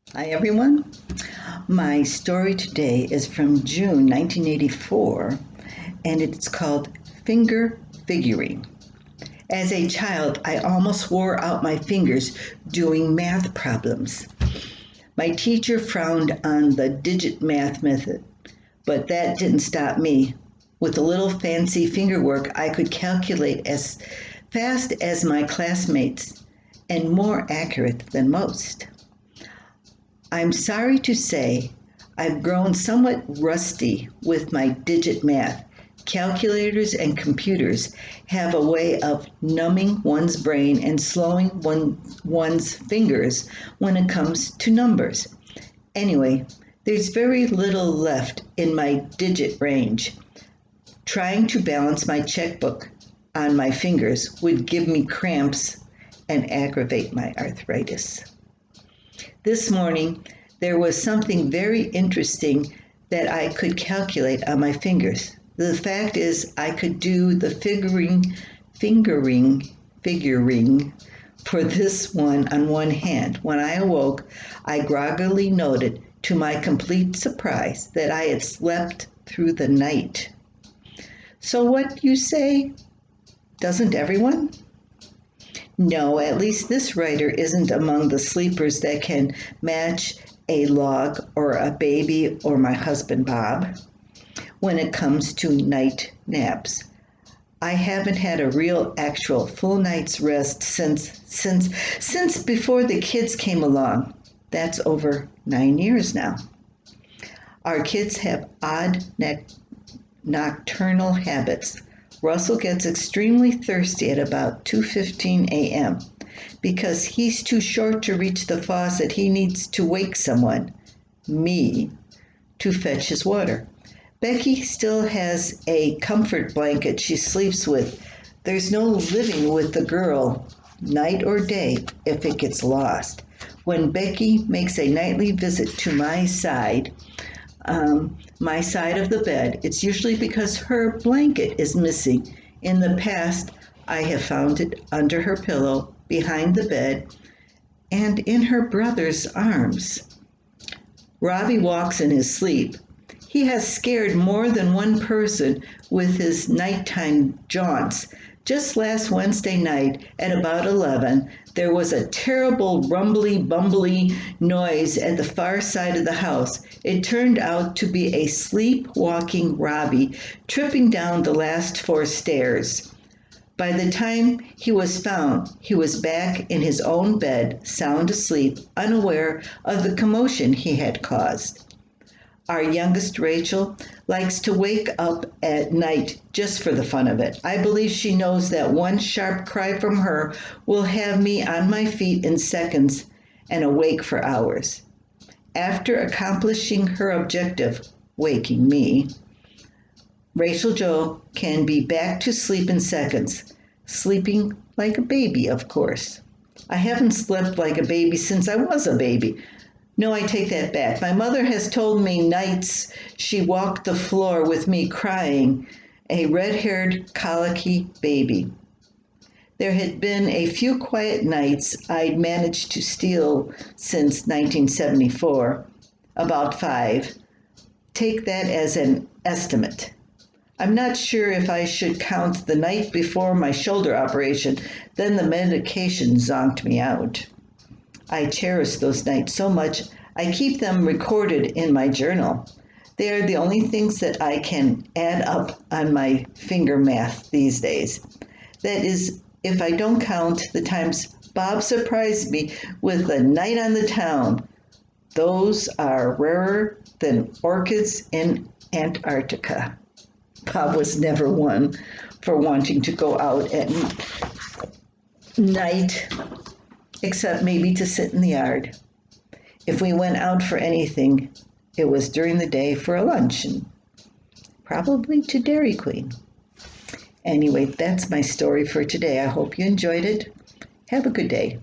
Hi, everyone. My story today is from June 1984, and it's called Finger Figuring. As a child, I almost wore out my fingers doing math problems. My teacher frowned on the digit math method, but that didn't stop me. With a little fancy finger work, I could calculate as fast as my classmates and more accurate than most. I'm sorry to say I've grown somewhat rusty with my digit math. Calculators and computers have a way of numbing one's brain and slowing one's fingers when it comes to numbers. Anyway, there's very little left in my digit range. Trying to balance my checkbook on my fingers would give me cramps and aggravate my arthritis. This morning, there was something very interesting that I could calculate on my fingers. The fact is, I could do the figuring for this one on one hand. When I awoke, I groggily noted, to my complete surprise, that I had slept through the night. So what you say? Doesn't everyone? No, at least this writer isn't among the sleepers that can match a log or a baby or my husband Bob when it comes to night naps. I haven't had a real actual full night's rest since before the kids came along. That's over 9 years now. Our kids have odd nocturnal habits. Russell gets extremely thirsty at about 2:15 a.m. Because he's too short to reach the faucet. He needs to wake someone, me, to fetch his water. Becky still has a comfort blanket she sleeps with. There's no living with the girl, night or day, if it gets lost. When Becky makes a nightly visit to my side of the bed, it's usually because her blanket is missing. In the past, I have found it under her pillow, behind the bed, and in her brother's arms. Robbie walks in his sleep. He has scared more than one person with his nighttime jaunts. Just last Wednesday night at about 11, there was a terrible rumbly-bumbly noise at the far side of the house. It turned out to be a sleepwalking Robbie tripping down the last 4 stairs. By the time he was found, he was back in his own bed, sound asleep, unaware of the commotion he had caused. Our youngest, Rachel, likes to wake up at night just for the fun of it. I believe she knows that one sharp cry from her will have me on my feet in seconds and awake for hours. After accomplishing her objective, waking me, Rachel Joe can be back to sleep in seconds, sleeping like a baby, of course. I haven't slept like a baby since I was a baby. No, I take that back. My mother has told me nights she walked the floor with me crying, a red-haired, colicky baby. There had been a few quiet nights I'd managed to steal since 1974, about 5. Take that as an estimate. I'm not sure if I should count the night before my shoulder operation, then the medication zonked me out. I cherish those nights so much, I keep them recorded in my journal. They are the only things that I can add up on my finger math these days. That is, if I don't count the times Bob surprised me with a night on the town. Those are rarer than orchids in Antarctica. Bob was never one for wanting to go out at night, except maybe to sit in the yard. If we went out for anything, it was during the day for a luncheon, probably to Dairy Queen. Anyway, that's my story for today. I hope you enjoyed it. Have a good day.